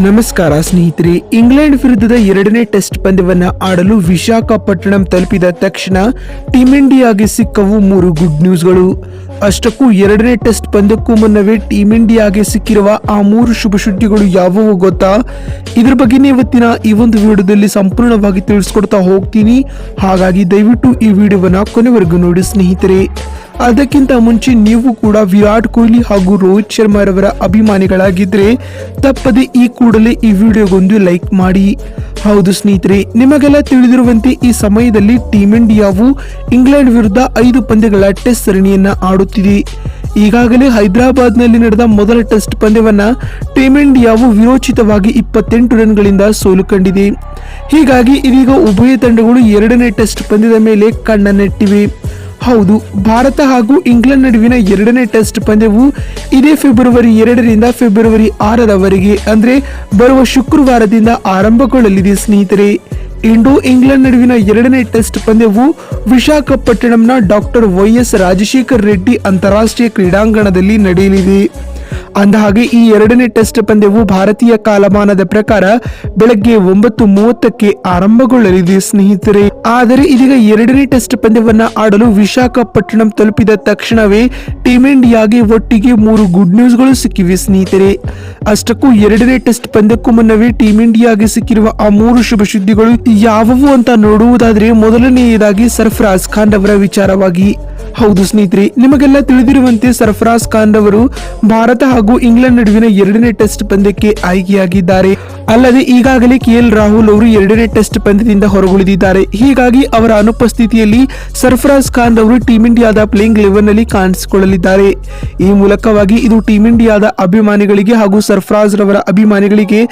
ನಮಸ್ಕಾರ ಸ್ನೇಹಿತರೆ. ಇಂಗ್ಲೆಂಡ್ ವಿರುದ್ಧದ ಎರಡನೇ ಟೆಸ್ಟ್ ಪಂದ್ಯವನ್ನ ಆಡಲು ವಿಶಾಖಪಟ್ಟಣಂ ತಲುಪಿದ ತಕ್ಷಣ ಟೀಂ ಇಂಡಿಯಾಗೆ ಸಿಕ್ಕವು 3 ಗುಡ್ ನ್ಯೂಸ್ಗಳು. ಅಷ್ಟಕ್ಕೂ ಎರಡನೇ ಟೆಸ್ಟ್ ಪಂದ್ಯಕ್ಕೂ ಮುನ್ನವೇ ಟೀಂ ಇಂಡಿಯಾಗೆ ಸಿಕ್ಕಿರುವ ಆ 3 ಶುಭ ಸುದ್ದಿಗಳು ಯಾವುವು ಗೊತ್ತಾ? ಇದ್ರ ಬಗ್ಗೆನೇ ಇವತ್ತಿನ ಈ ಒಂದು ವಿಡಿಯೋದಲ್ಲಿ ಸಂಪೂರ್ಣವಾಗಿ ತಿಳಿಸ್ಕೊಡ್ತಾ ಹೋಗ್ತೀನಿ. ಹಾಗಾಗಿ ದಯವಿಟ್ಟು ಈ ವಿಡಿಯೋವನ್ನ ಕೊನೆವರೆಗೂ ನೋಡಿ ಸ್ನೇಹಿತರೆ. ಅದಕ್ಕಿಂತ ಮುಂಚೆ ನೀವು ಕೂಡ ವಿರಾಟ್ ಕೊಹ್ಲಿ ಹಾಗೂ ರೋಹಿತ್ ಶರ್ಮಾ ರವರ ಅಭಿಮಾನಿಗಳಾಗಿದ್ರೆ ತಪ್ಪದೆ ಈ ಕೂಡಲೇ ಈ ವಿಡಿಯೋಗೊಂದು ಲೈಕ್ ಮಾಡಿ. ಹೌದು ಸ್ನೇಹಿತರೆ, ನಿಮಗೆಲ್ಲ ತಿಳಿದಿರುವಂತೆ ಈ ಸಮಯದಲ್ಲಿ ಟೀಂ ಇಂಡಿಯಾವು ಇಂಗ್ಲೆಂಡ್ ವಿರುದ್ಧ 5 ಪಂದ್ಯಗಳ ಟೆಸ್ಟ್ ಸರಣಿಯನ್ನ ಆಡುತ್ತಿದೆ. ಈಗಾಗಲೇ ಹೈದರಾಬಾದ್ನಲ್ಲಿ ನಡೆದ ಮೊದಲ ಟೆಸ್ಟ್ ಪಂದ್ಯವನ್ನ ಟೀಂ ಇಂಡಿಯಾವು ವಿರೋಚಿತವಾಗಿ 28 ರನ್ಗಳಿಂದ ಸೋಲು ಕಂಡಿದೆ. ಹೀಗಾಗಿ ಇದೀಗ ಉಭಯ ತಂಡಗಳು ಎರಡನೇ ಟೆಸ್ಟ್ ಪಂದ್ಯದ ಮೇಲೆ ಕಣ್ಣನ್ನೆಟ್ಟಿವೆ. ಹೌದು, ಭಾರತ ಹಾಗೂ ಇಂಗ್ಲೆಂಡ್ ನಡುವಿನ ಎರಡನೇ ಟೆಸ್ಟ್ ಪಂದ್ಯವು ಇದೇ ಫೆಬ್ರವರಿ 2ರಿಂದ ಫೆಬ್ರವರಿ 6ರವರೆಗೆ ಅಂದ್ರೆ ಬರುವ ಶುಕ್ರವಾರದಿಂದ ಆರಂಭಗೊಳ್ಳಲಿದೆ ಸ್ನೇಹಿತರೆ. ಇಂಡೋ ಇಂಗ್ಲೆಂಡ್ ನಡುವಿನ ಎರಡನೇ ಟೆಸ್ಟ್ ಪಂದ್ಯವು ವಿಶಾಖಪಟ್ಟಣಂನ ಡಾಕ್ಟರ್ ವೈ.ಎಸ್. ರಾಜಶೇಖರ್ ರೆಡ್ಡಿ ಅಂತಾರಾಷ್ಟ್ರೀಯ ಕ್ರೀಡಾಂಗಣದಲ್ಲಿ ನಡೆಯಲಿದೆ. ಅಂದಹಾಗೆ ಈ ಎರಡನೇ ಟೆಸ್ಟ್ ಪಂದ್ಯವು ಭಾರತೀಯ ಕಾಲಮಾನದ ಪ್ರಕಾರ ಬೆಳಗ್ಗೆ 9:30ಕ್ಕೆ ಆರಂಭಗೊಳ್ಳಲಿದೆ ಸ್ನೇಹಿತರೆ. ಆದರೆ ಇದೀಗ ಎರಡನೇ ಟೆಸ್ಟ್ ಪಂದ್ಯವನ್ನ ಆಡಲು ವಿಶಾಖಪಟ್ಟಣಂ ತಲುಪಿದ ತಕ್ಷಣವೇ ಟೀಂ ಇಂಡಿಯಾಗೆ ಒಟ್ಟಿಗೆ 3 ಗುಡ್ ನ್ಯೂಸ್ಗಳು ಸಿಕ್ಕಿವೆ ಸ್ನೇಹಿತರೆ. ಅಷ್ಟಕ್ಕೂ ಎರಡನೇ ಟೆಸ್ಟ್ ಪಂದ್ಯಕ್ಕೂ ಮುನ್ನವೇ ಟೀಂ ಇಂಡಿಯಾಗೆ ಸಿಕ್ಕಿರುವ ಆ 3 ಶುಭ ಸುದ್ದಿಗಳು ಯಾವುವು ಅಂತ ನೋಡುವುದಾದ್ರೆ ಮೊದಲನೆಯದಾಗಿ ಸರ್ಫರಾಜ್ ಖಾನ್ ಅವರ ವಿಚಾರವಾಗಿ. ಹೌದು ಸ್ನೇಹಿತರೆ, ನಿಮಗೆಲ್ಲ ತಿಳಿದಿರುವಂತೆ ಸರ್ಫರಾಜ್ ಖಾನ್ ಅವರು ಭಾರತ ಹಾಗೂ ಇಂಗ್ಲೆಂಡ್ ನಡುವಿನ ಎರಡನೇ ಟೆಸ್ಟ್ ಪಂದ್ಯಕ್ಕೆ ಆಯ್ಕೆಯಾಗಿದ್ದಾರೆ. ಅಲ್ಲದೆ ಈಗಾಗಲೇ KL ರಾಹುಲ್ ಅವರು ಎರಡನೇ ಟೆಸ್ಟ್ ಪಂದ್ಯದಿಂದ ಹೊರಗುಳಿದಿದ್ದಾರೆ. ಹೀಗಾಗಿ ಅವರ ಅನುಪಸ್ಥಿತಿಯಲ್ಲಿ ಸರ್ಫರಾಜ್ ಖಾನ್ ಅವರು ಟೀಂ ಇಂಡಿಯಾದ ಪ್ಲೇಯಿಂಗ್ 11 ನಲ್ಲಿ ಕಾಣಿಸಿಕೊಳ್ಳಲಿದ್ದಾರೆ. ಈ ಮೂಲಕವಾಗಿ ಇದು ಟೀಂ ಇಂಡಿಯಾದ ಅಭಿಮಾನಿಗಳಿಗೆ ಹಾಗೂ ಸರ್ಫರಾಜ್ ರವರ ಅಭಿಮಾನಿಗಳಿಗೆ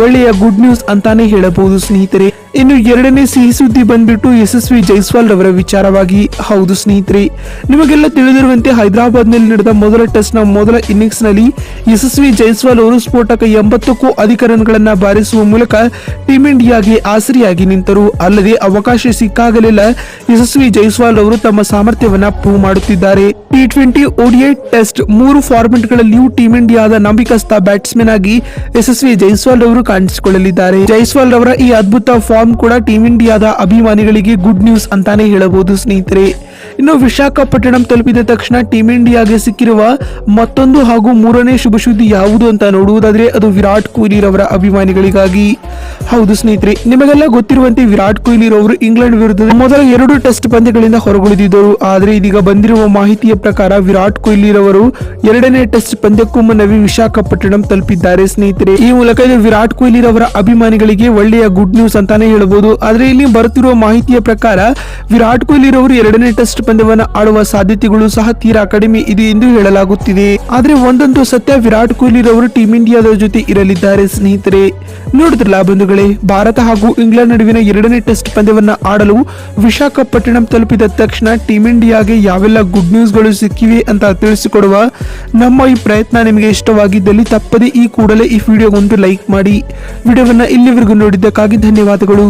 ಒಳ್ಳೆಯ ಗುಡ್ ನ್ಯೂಸ್ ಅಂತಾನೆ ಹೇಳಬಹುದು ಸ್ನೇಹಿತರೆ. ಇನ್ನು ಎರಡನೇ ಸಿಹಿ ಸುದ್ದಿ ಬಂದ್ಬಿಟ್ಟು ಯಶಸ್ವಿ ಜೈಸ್ವಾಲ್ ರವರ ವಿಚಾರವಾಗಿ. ಹೌದು ಸ್ನೇಹಿತರೆ, ನಿಮಗೆಲ್ಲ ತಿಳಿದಿರುವಂತೆ ಹೈದರಾಬಾದ್ ನಲ್ಲಿ ನಡೆದ ಮೊದಲ ಟೆಸ್ಟ್ ನ ಮೊದಲ ಇನ್ನಿಂಗ್ಸ್ ನಲ್ಲಿ ಯಶಸ್ವಿ ಜೈಸ್ವಾಲ್ ಅವರು ಸ್ಫೋಟಕ 80ಕ್ಕೂ ಅಧಿಕ ರನ್ಗಳನ್ನ ಬಾರಿಸುವ ಮೂಲಕ ಟೀಂ ಇಂಡಿಯಾಗೆ ಆಸರಿಯಾಗಿ ನಿಂತರು. ಅಲ್ಲದೆ ಅವಕಾಶ ಸಿಕ್ಕಾಗಲೆಲ್ಲ ಯಶಸ್ವಿ ಜೈಸ್ವಾಲ್ ಅವರು ತಮ್ಮ ಸಾಮರ್ಥ್ಯವನ್ನ ಪ್ರೂವ್ ಮಾಡುತ್ತಿದ್ದಾರೆ. T20 ODI ಟೆಸ್ಟ್ 3 ಫಾರ್ಮೆಟ್ ಗಳಲ್ಲಿಯೂ ಟೀಂ ಇಂಡಿಯಾದ ನಂಬಿಕಸ್ಥ ಬ್ಯಾಟ್ಸ್ಮನ್ ಆಗಿ ಯಶಸ್ವಿ ಜೈಸ್ವಾಲ್ ಅವರು ಕಾಣಿಸಿಕೊಳ್ಳಲಿದ್ದಾರೆ. ಜೈಸ್ವಾಲ್ ರವರ ಈ ಅದ್ಭುತ ಫಾರ್ಮ್ ಕೂಡ ಟೀಂ ಇಂಡಿಯಾದ ಅಭಿಮಾನಿಗಳಿಗೆ ಗುಡ್ ನ್ಯೂಸ್ ಅಂತಾನೆ ಹೇಳಬಹುದು ಸ್ನೇಹಿತರೆ. ಇನ್ನು ವಿಶಾಖಪಟ್ಟಣಂ ತಲುಪಿದ ತಕ್ಷಣ ಟೀಂ ಇಂಡಿಯಾಗೆ ಸಿಕ್ಕಿರುವ ಮತ್ತೊಂದು ಹಾಗೂ 3ನೇ ಶುಭ ಸುದ್ದಿ ಯಾವುದು ಅಂತ ನೋಡುವುದಾದ್ರೆ ಅದು ವಿರಾಟ್ ಕೊಹ್ಲಿ ರವರ ಅಭಿಮಾನಿಗಳಿಗಾಗಿ. ಹೌದು ಸ್ನೇಹಿತರೆ, ನಿಮಗೆಲ್ಲ ಗೊತ್ತಿರುವಂತೆ ವಿರಾಟ್ ಕೊಹ್ಲಿ ರವರು ಇಂಗ್ಲೆಂಡ್ ವಿರುದ್ಧ ಮೊದಲ 2 ಟೆಸ್ಟ್ ಪಂದ್ಯಗಳಿಂದ ಹೊರಗುಳಿದಿದ್ದರು. ಆದರೆ ಇದೀಗ ಬಂದಿರುವ ಮಾಹಿತಿಯ ಪ್ರಕಾರ ವಿರಾಟ್ ಕೊಹ್ಲಿ ರವರು ಎರಡನೇ ಟೆಸ್ಟ್ ಪಂದ್ಯಕ್ಕೂ ಮುನ್ನವೇ ವಿಶಾಖಪಟ್ಟಣಂ ತಲುಪಿದ್ದಾರೆ ಸ್ನೇಹಿತರೆ. ಈ ಮೂಲಕ ಇದು ವಿರಾಟ್ ಕೊಹ್ಲಿ ರವರ ಅಭಿಮಾನಿಗಳಿಗೆ ಒಳ್ಳೆಯ ಗುಡ್ ನ್ಯೂಸ್ ಅಂತಾನೆ ಹೇಳಬಹುದು. ಆದ್ರೆ ಇಲ್ಲಿ ಬರುತ್ತಿರುವ ಮಾಹಿತಿಯ ಪ್ರಕಾರ ವಿರಾಟ್ ಕೊಹ್ಲಿ ರವರು ಎರಡನೇ ಟೆಸ್ಟ್ ಪಂದ್ಯವನ್ನ ಆಡುವ ಸಾಧ್ಯತೆಗಳು ಸಹ ತೀರಾ ಕಡಿಮೆ ಇದೆ ಎಂದು ಹೇಳಲಾಗುತ್ತಿದೆ. ಆದ್ರೆ ಒಂದಂತೂ ಸತ್ಯ, ವಿರಾಟ್ ಕೊಹ್ಲಿ ರವರು ಟೀಂ ಇಂಡಿಯಾದ ಜೊತೆ ಇರಲಿದ್ದಾರೆ ಸ್ನೇಹಿತರೆ. ನೋಡಿದ್ರಲ್ಲ ಬಂಧುಗಳೇ, ಭಾರತ ಹಾಗೂ ಇಂಗ್ಲೆಂಡ್ ನಡುವಿನ ಎರಡನೇ ಟೆಸ್ಟ್ ಪಂದ್ಯವನ್ನ ಆಡಲು ವಿಶಾಖಪಟ್ಟಣಂ ತಲುಪಿದ ತಕ್ಷಣ ಟೀಂ ಇಂಡಿಯಾಗೆ ಯಾವೆಲ್ಲ ಗುಡ್ ನ್ಯೂಸ್ಗಳು ಸಿಕ್ಕಿವೆ ಅಂತ ತಿಳಿಸಿಕೊಡುವ ನಮ್ಮ ಈ ಪ್ರಯತ್ನ ನಿಮಗೆ ಇಷ್ಟವಾಗಿದ್ದಲ್ಲಿ ತಪ್ಪದೆ ಈ ಕೂಡಲೇ ಈ ವಿಡಿಯೋಗೊಂದು ಲೈಕ್ ಮಾಡಿ. ವಿಡಿಯೋವನ್ನ ಇಲ್ಲಿವರೆಗೂ ನೋಡಿದ್ದಕ್ಕಾಗಿ ಧನ್ಯವಾದಗಳು.